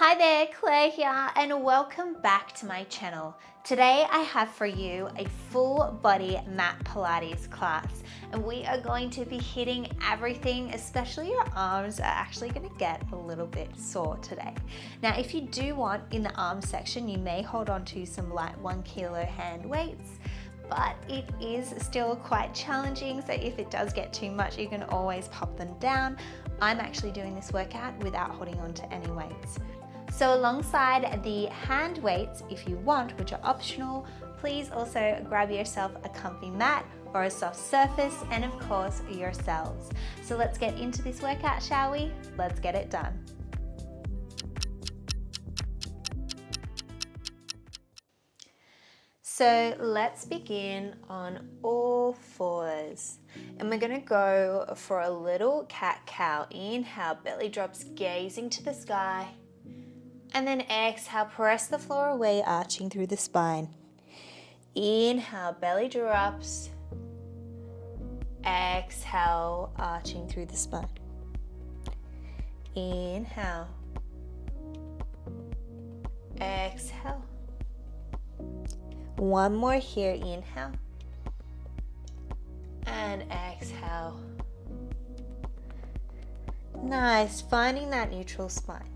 Hi there, Claire here, and welcome back to my channel. Today I have for you a full body mat Pilates class, and we are going to be hitting everything, especially your arms are actually going to get a little bit sore today. Now, if you do want, in the arm section, you may hold on to some light 1 kilo hand weights, but it is still quite challenging, so if it does get too much, you can always pop them down. I'm actually doing this workout without holding on to any weights. So alongside the hand weights, if you want, which are optional, please also grab yourself a comfy mat or a soft surface, and of course yourselves. So let's get into this workout, shall we? Let's get it done. So let's begin on all fours, and we're going to go for a little cat-cow. Inhale, belly drops, gazing to the sky. And then exhale, press the floor away, arching through the spine. Inhale, belly drops. Exhale, arching through the spine. Inhale. Exhale. One more here, inhale. And exhale. Nice, finding that neutral spine.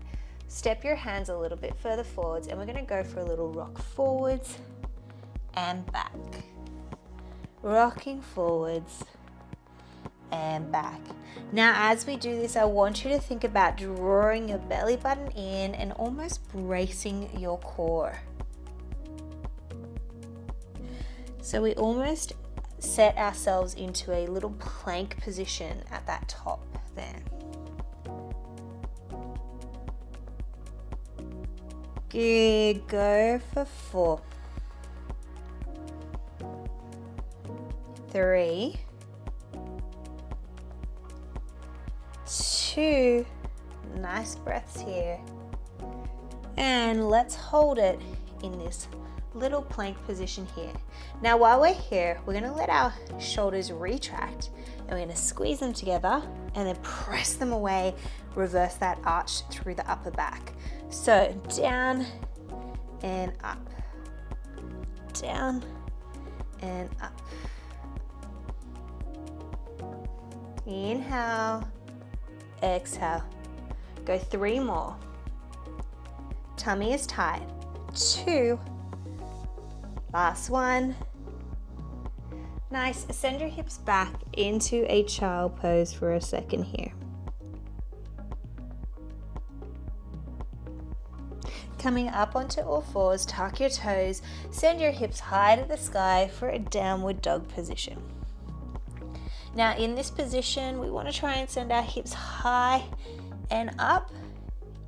Step your hands a little bit further forwards, and we're going to go for a little rock forwards and back. Rocking forwards and back. Now, as we do this, I want you to think about drawing your belly button in and almost bracing your core. So we almost set ourselves into a little plank position at that top there. Good, go for 4, 3, 2, nice breaths here, and let's hold it in this little plank position here. Now while we're here, we're going to let our shoulders retract, and we're going to squeeze them together and then press them away, reverse that arch through the upper back. So down and up, down and up. Inhale, exhale. Go 3 more. Tummy is tight. 2. Last 1. Nice. Send your hips back into a child pose for a second here. Coming up onto all fours, tuck your toes, send your hips high to the sky for a downward dog position. Now in this position, we want to try and send our hips high and up.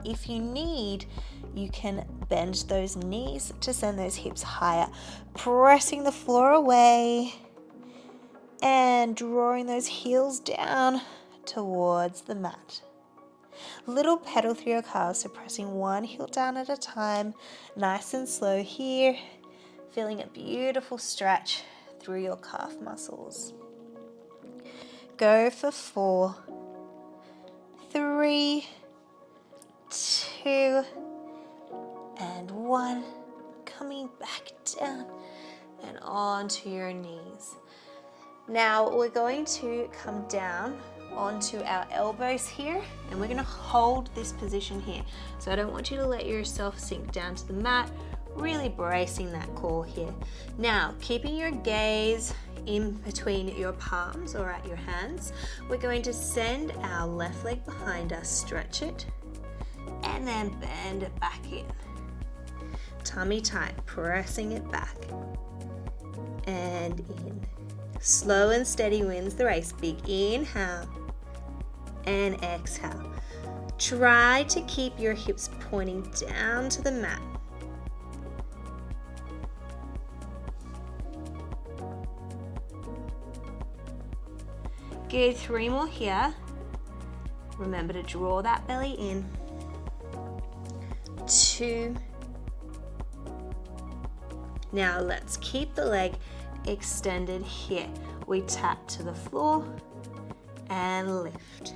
If you need, you can bend those knees to send those hips higher, pressing the floor away and drawing those heels down towards the mat. Little pedal through your calves, so pressing one heel down at a time, nice and slow here, feeling a beautiful stretch through your calf muscles. Go for 4, 3, 2, and 1. Coming back down and onto your knees. Now we're going to come down onto our elbows here, and we're going to hold this position here. So I don't want you to let yourself sink down to the mat, really bracing that core here. Now, keeping your gaze in between your palms or at your hands, we're going to send our left leg behind us, stretch it, and then bend it back in. Tummy tight, pressing it back and in. Slow and steady wins the race. Big inhale and exhale. Try to keep your hips pointing down to the mat. Good, 3 more here. Remember to draw that belly in. 2. Now let's keep the leg extended here. We tap to the floor and lift.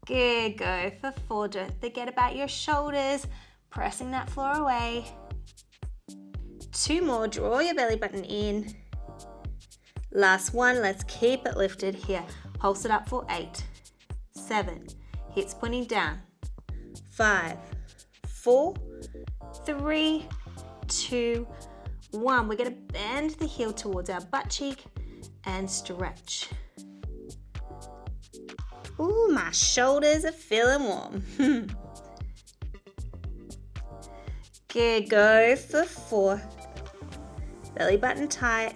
Good, go for 4. Don't forget about your shoulders, pressing that floor away. 2 more, draw your belly button in. Last 1, let's keep it lifted here. Pulse it up for 8, 7, hips pointing down. 5, 4, 3, 2, 1. We're going to bend the heel towards our butt cheek and stretch. Ooh, my shoulders are feeling warm. Good, go for 4. Belly button tight.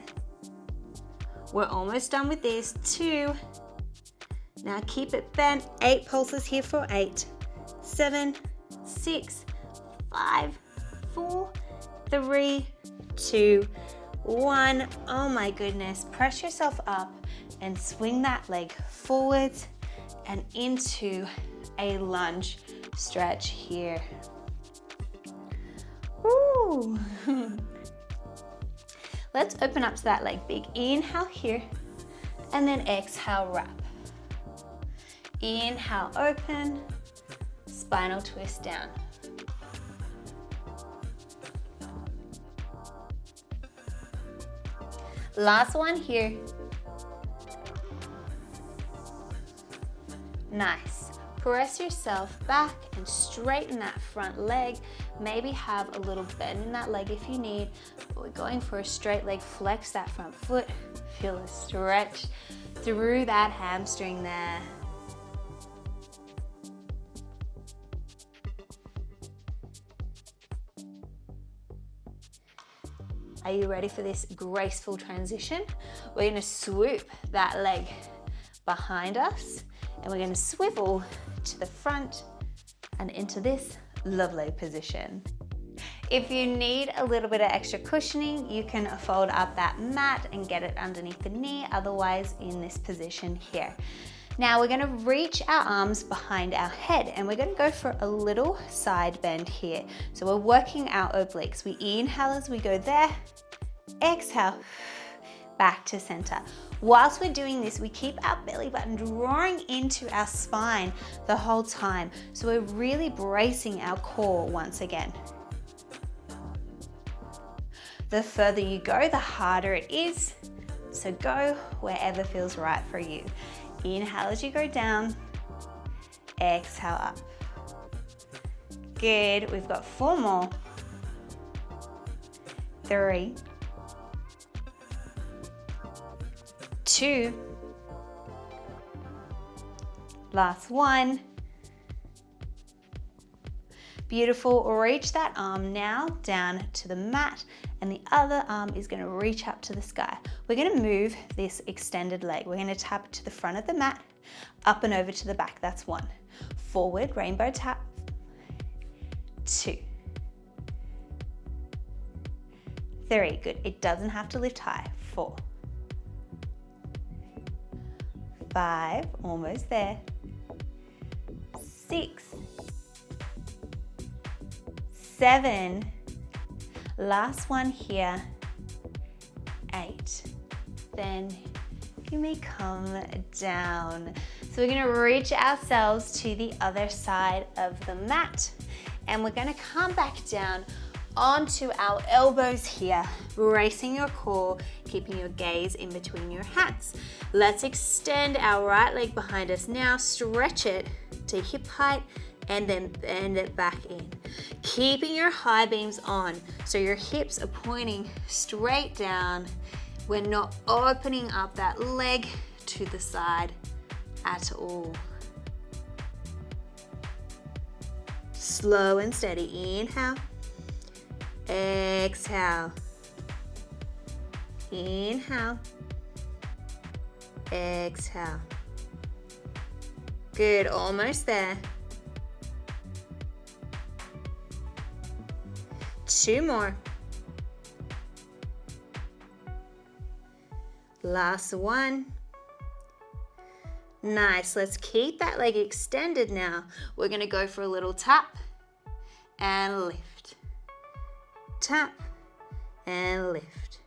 We're almost done with this. 2. Now keep it bent. 8 pulses here for 8, 7, 6, 5, 4, 3, 2, 1. Oh my goodness. Press yourself up and swing that leg forwards and into a lunge stretch here. Woo. Let's open up to that leg. Big inhale here and then exhale, wrap. Inhale, open, spinal twist down. Last one here. Nice. Press yourself back and straighten that front leg. Maybe have a little bend in that leg if you need. But we're going for a straight leg. Flex that front foot. Feel a stretch through that hamstring there. Are you ready for this graceful transition? We're going to swoop that leg behind us and we're going to swivel to the front and into this lovely position. If you need a little bit of extra cushioning, you can fold up that mat and get it underneath the knee, otherwise in this position here. Now we're going to reach our arms behind our head and we're going to go for a little side bend here. So we're working our obliques. We inhale as we go there, exhale, back to center. Whilst we're doing this, we keep our belly button drawing into our spine the whole time. So we're really bracing our core once again. The further you go, the harder it is. So go wherever feels right for you. Inhale as you go down, exhale up. Good, we've got 4 more. 3, 2, last 1. Beautiful, reach that arm now down to the mat and the other arm is going to reach up to the sky. We're going to move this extended leg. We're going to tap to the front of the mat, up and over to the back. That's 1. Forward, rainbow tap. 2. 3, good. It doesn't have to lift high. 4. 5, almost there. 6. 7, last one here, 8, then you may come down. So we're going to reach ourselves to the other side of the mat and we're going to come back down onto our elbows here, bracing your core, keeping your gaze in between your hands. Let's extend our right leg behind us now, stretch it to hip height and then bend it back in. Keeping your high beams on, so your hips are pointing straight down. We're not opening up that leg to the side at all. Slow and steady. Inhale, exhale, inhale, exhale. Good, almost there. 2 more. Last 1. Nice, let's keep that leg extended now. We're going to go for a little tap and lift. Tap and lift.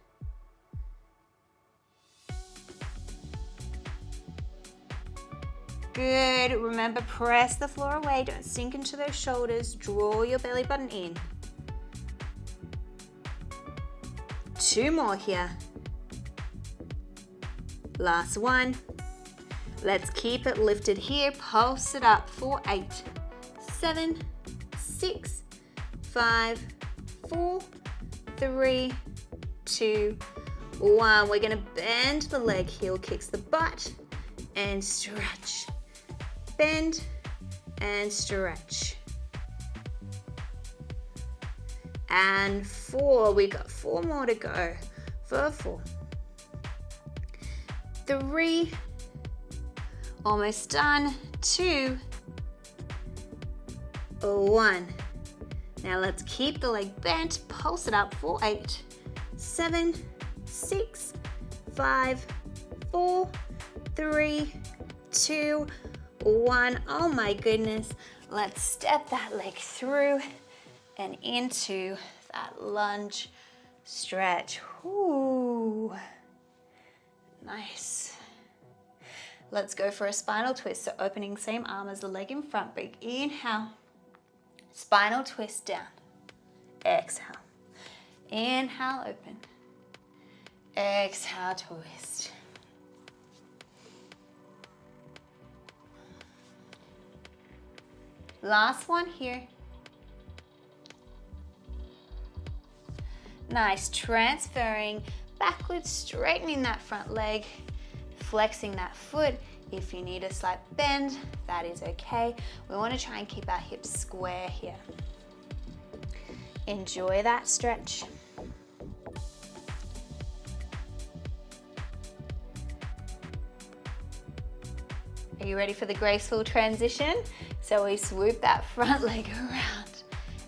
Good. Remember, press the floor away. Don't sink into those shoulders. Draw your belly button in. 2 more here. Last one. Let's keep it lifted here. Pulse it up for 8, 7, 6, 5, 4, 3, 2, 1. We're going to bend the leg, heel kicks the butt, and stretch. Bend and stretch. And 4. We got 4 more to go. For 4. 3. Almost done. 2. 1. Now let's keep the leg bent. Pulse it up for 8, 7, 6, 5, 4, 3, 2, 1. Oh my goodness. Let's step that leg through and into that lunge stretch. Ooh. Nice. Let's go for a spinal twist. So opening same arm as the leg in front. Big inhale. Spinal twist down. Exhale. Inhale, open. Exhale, twist. Last one here. Nice. Transferring backwards, straightening that front leg, flexing that foot. If you need a slight bend, that is okay. We want to try and keep our hips square here. Enjoy that stretch. Are you ready for the graceful transition? So we swoop that front leg around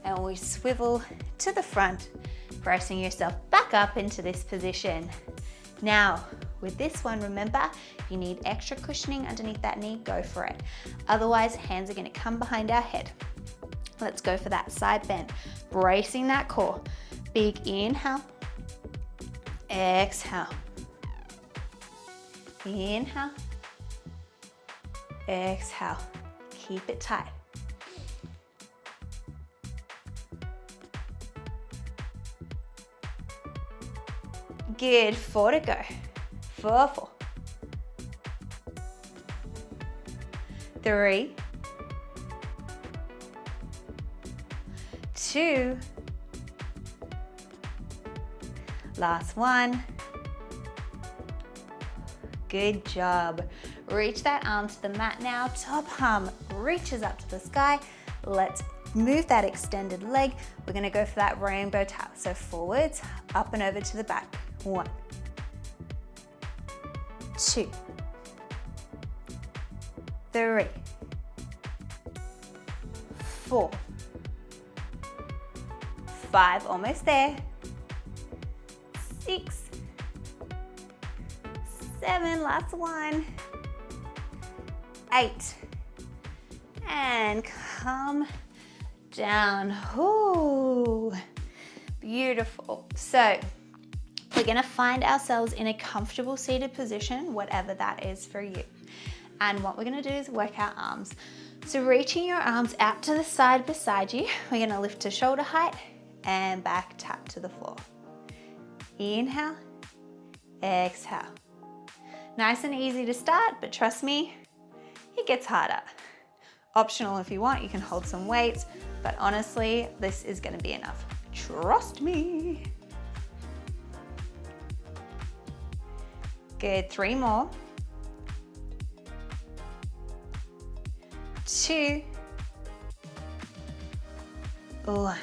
and we swivel to the front, pressing yourself back up into this position. Now, with this one, remember, if you need extra cushioning underneath that knee, go for it. Otherwise, hands are going to come behind our head. Let's go for that side bend, bracing that core. Big inhale, exhale, inhale, exhale. Keep it tight. Good. 4 to go. 4, 4. 3, 2. Last one. Good job. Reach that arm to the mat now. Top arm reaches up to the sky. Let's move that extended leg. We're going to go for that rainbow towel. So forwards, up and over to the back. 1, 2, 3, 4, 5, almost there. 6, 7, last one. 8, and come down. Ooh, beautiful. So we're going to find ourselves in a comfortable seated position, whatever that is for you. And what we're going to do is work our arms. So reaching your arms out to the side beside you, we're going to lift to shoulder height and back tap to the floor. Inhale, exhale. Nice and easy to start, but trust me, it gets harder. Optional if you want, you can hold some weights, but honestly, this is going to be enough. Trust me. Good. 3 more. 2. 1.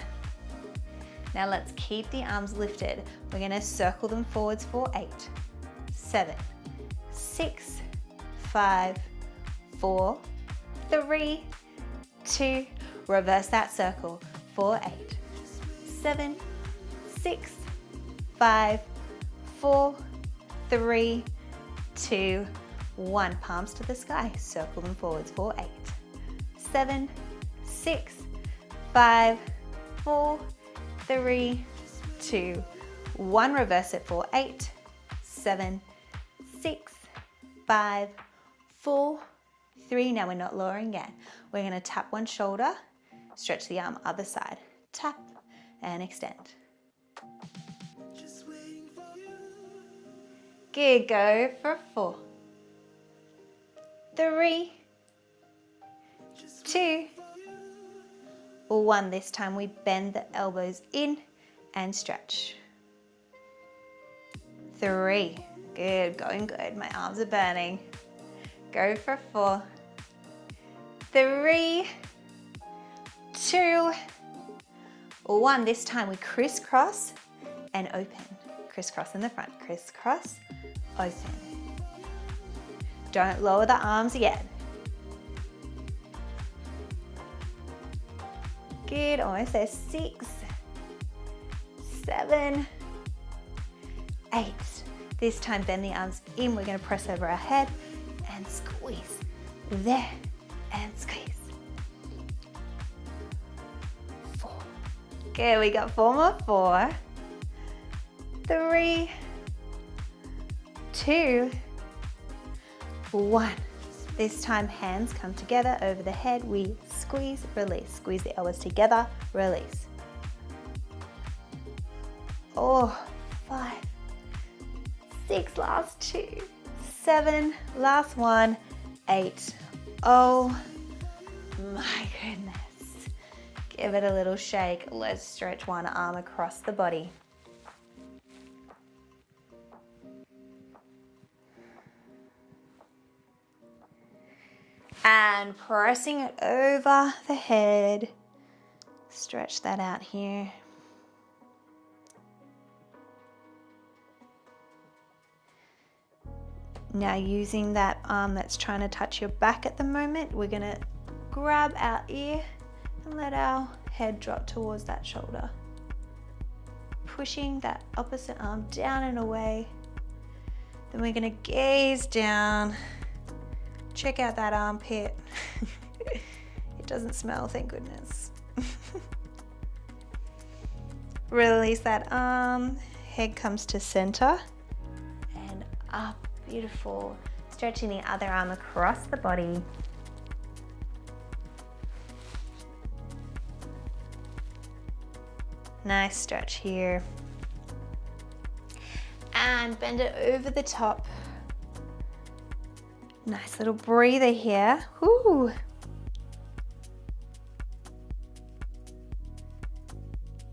Now let's keep the arms lifted. We're going to circle them forwards for 8, 7, 6, 5, 4, 3, 2. Reverse that circle for 8, 7, 6, 5, 4, 3, 2, 1. Palms to the sky. Circle them forwards for 8, 7, 6, 5, 4, 3, 2, 1. Reverse it for 8, 7, 6, 5, 4, 3. Now we're not lowering again. We're going to tap one shoulder, stretch the arm other side. Tap and extend. Good, go for 4. 3, 2, 1. This time we bend the elbows in and stretch. 3, good, going good. My arms are burning. Go for 4, 3, 2, 1. This time we crisscross and open. Crisscross in the front, crisscross, open. Don't lower the arms yet. Good, almost there. 6, 7, 8. This time bend the arms in. We're going to press over our head and squeeze. There and squeeze. 4. Good, we got 4 more. 4, 3, 2, 1. This time hands come together over the head. We squeeze, release. Squeeze the elbows together, release. 4, 5, 6, last 2, 7, last 1, 8. Oh my goodness. Give it a little shake. Let's stretch one arm across the body. And pressing it over the head. Stretch that out here. Now using that arm that's trying to touch your back at the moment, we're gonna grab our ear and let our head drop towards that shoulder. Pushing that opposite arm down and away. Then we're gonna gaze down. Check out that armpit. It doesn't smell, thank goodness. Release that arm. Head comes to center and up. Beautiful. Stretching the other arm across the body. Nice stretch here. And bend it over the top. Nice little breather here. Woo.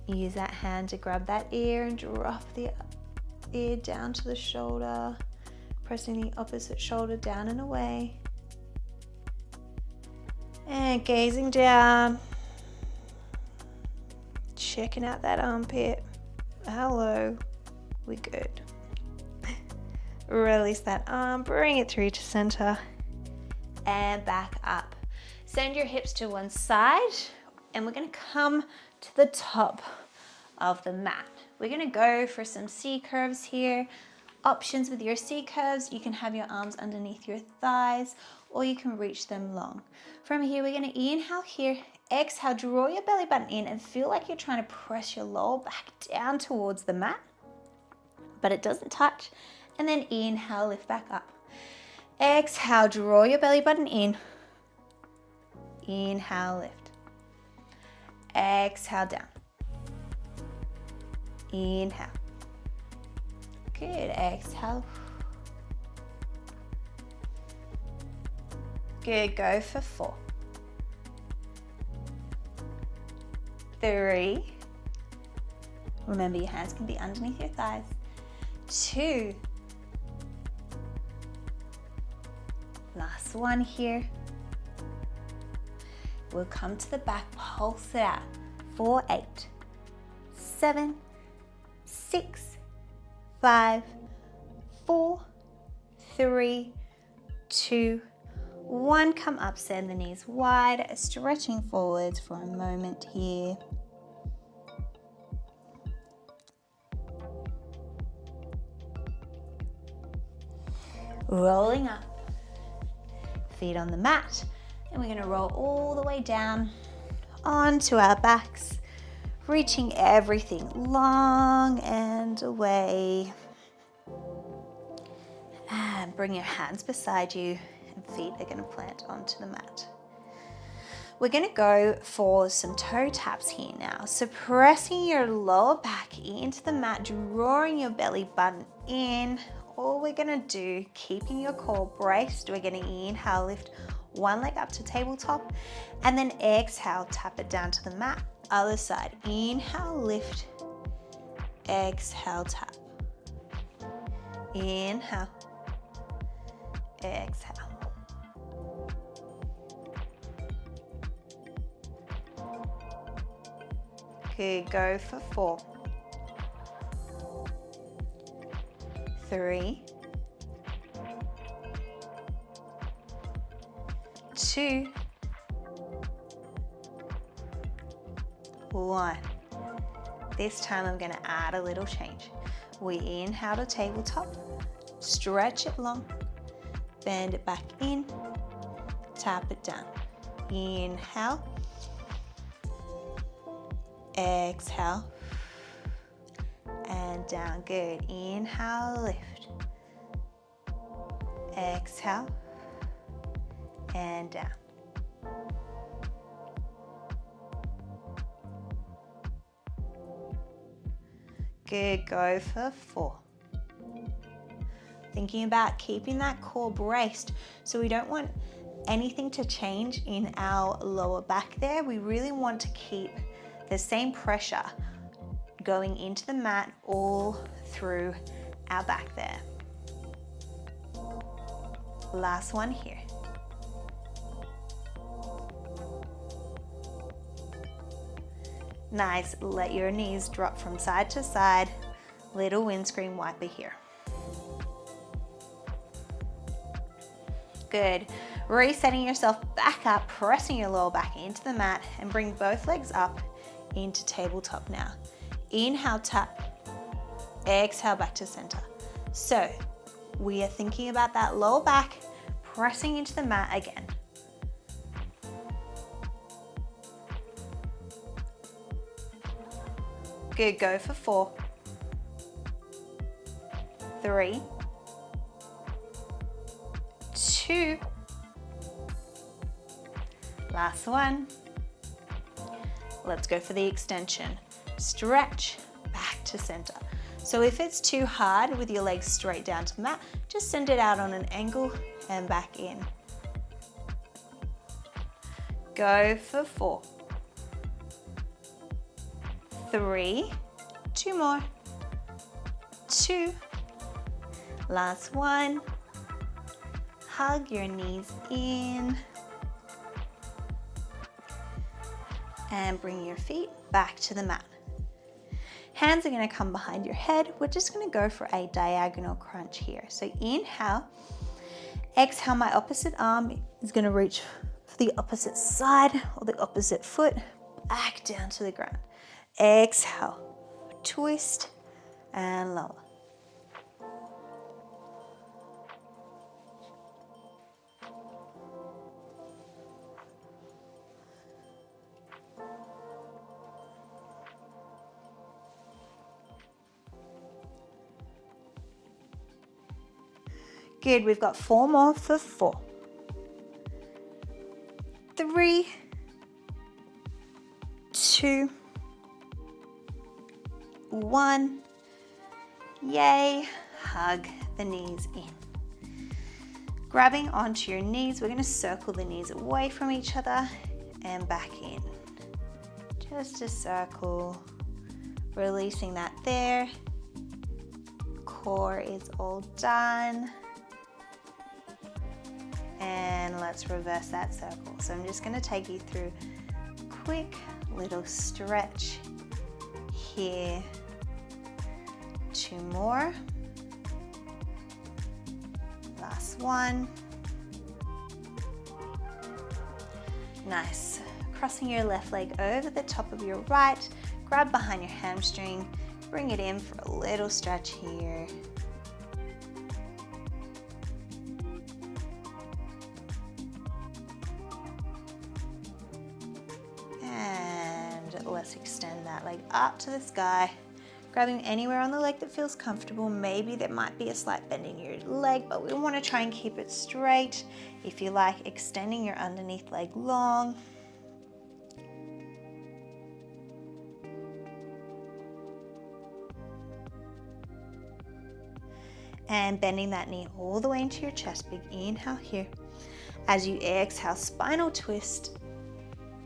Use that hand to grab that ear and drop the ear down to the shoulder. Pressing the opposite shoulder down and away. And gazing down. Checking out that armpit. Hello. We're good. Release that arm, bring it through to center and back up. Send your hips to one side and we're going to come to the top of the mat. We're going to go for some C curves here. Options with your C curves, you can have your arms underneath your thighs or you can reach them long. From here, we're going to inhale here, exhale, draw your belly button in and feel like you're trying to press your lower back down towards the mat, but it doesn't touch. And then inhale, lift back up. Exhale, draw your belly button in. Inhale, lift. Exhale, down. Inhale. Good, exhale. Good, go for 4. 3. Remember your hands can be underneath your thighs. 2. Last one here. We'll come to the back, pulse it out. 4, 8, 7, 6, 5, 4, 3, 2, 1. Come up, send the knees wide, stretching forwards for a moment here. Rolling up. Feet on the mat, and we're going to roll all the way down onto our backs, reaching everything long and away. And bring your hands beside you and feet are going to plant onto the mat. We're going to go for some toe taps here now. So pressing your lower back into the mat, drawing your belly button in. All we're going to do, keeping your core braced, we're going to inhale, lift one leg up to tabletop, and then exhale, tap it down to the mat. Other side, inhale, lift, exhale, tap. Inhale, exhale. Good, go for 4, 3, 2, 1. This time I'm going to add a little change. We inhale to tabletop, stretch it long, bend it back in, tap it down. Inhale, exhale, and down. Good. Inhale, lift, exhale, and down. Good, go for 4. Thinking about keeping that core braced, so we don't want anything to change in our lower back there. We really want to keep the same pressure going into the mat all through our back there. Last one here. Nice, let your knees drop from side to side. Little windscreen wiper here. Good. Resetting yourself back up, pressing your lower back into the mat, and bring both legs up into tabletop now. Inhale, tap. Exhale, back to center. So we are thinking about that lower back, pressing into the mat again. Good, go for 4, 3, 2, last one. Let's go for the extension. Stretch back to center. So if it's too hard with your legs straight down to the mat, just send it out on an angle and back in. Go for 4, 3, 2 more, 2, last one. Hug your knees in and bring your feet back to the mat. Hands are going to come behind your head. We're just going to go for a diagonal crunch here. So inhale, exhale, my opposite arm is going to reach for the opposite side or the opposite foot, back down to the ground. Exhale, twist and lower. Good, we've got 4 more for 4, 3, 2, 1. Yay, hug the knees in. Grabbing onto your knees, we're going to circle the knees away from each other and back in. Just a circle, releasing that there. Core is all done. And let's reverse that circle. So I'm just going to take you through a quick little stretch here. 2 more. Last one. Nice. Crossing your left leg over the top of your right. Grab behind your hamstring. Bring it in for a little stretch here. Let's extend that leg up to the sky, Grabbing anywhere on the leg that feels comfortable. Maybe there might be a slight bend in your leg, but we want to try and keep it straight. If you like, extending your underneath leg long. And bending that knee all the way into your chest. Big inhale here. As you exhale, spinal twist.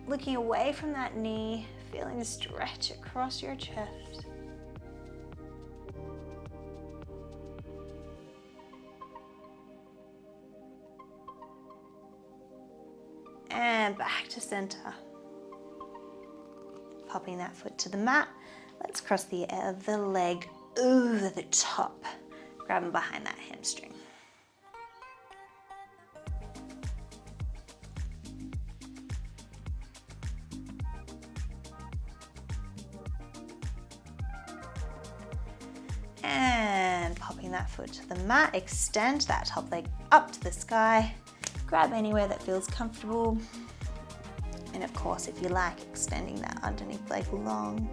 Looking away from that knee, feeling the stretch across your chest. And back to center. Popping that foot to the mat. Let's cross the other leg over the top. Grabbing behind that hamstring. And popping that foot to the mat. Extend that top leg up to the sky. Grab anywhere that feels comfortable. And of course, if you like, extending that underneath leg long.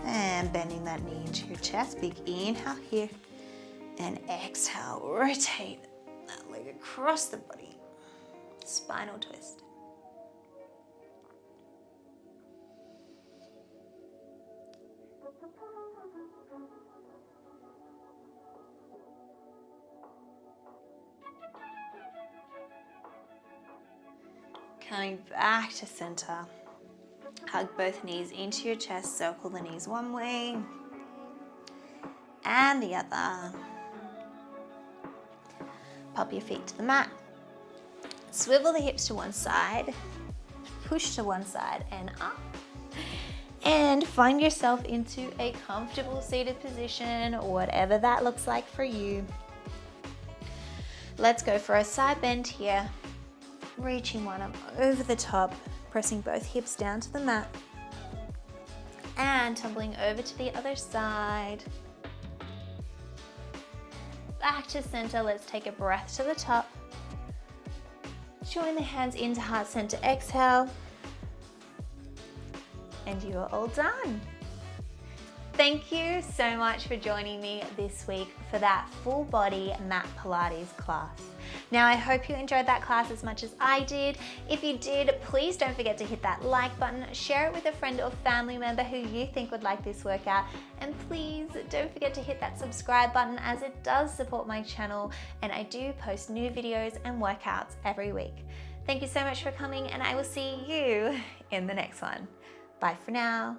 And bending that knee into your chest. Big inhale here. And exhale, rotate that leg across the body. Spinal twist. Coming back to center. Hug both knees into your chest. Circle the knees one way and the other. Pop your feet to the mat. Swivel the hips to one side. Push to one side and up. And find yourself into a comfortable seated position, whatever that looks like for you. Let's go for a side bend here. Reaching one arm over the top, pressing both hips down to the mat. And tumbling over to the other side. Back to center, let's take a breath to the top. Join the hands into heart center, exhale. And you are all done. Thank you so much for joining me this week for that full body mat Pilates class. Now, I hope you enjoyed that class as much as I did. If you did, please don't forget to hit that like button, share it with a friend or family member who you think would like this workout, and please don't forget to hit that subscribe button as it does support my channel, and I do post new videos and workouts every week. Thank you so much for coming, and I will see you in the next one. Bye for now.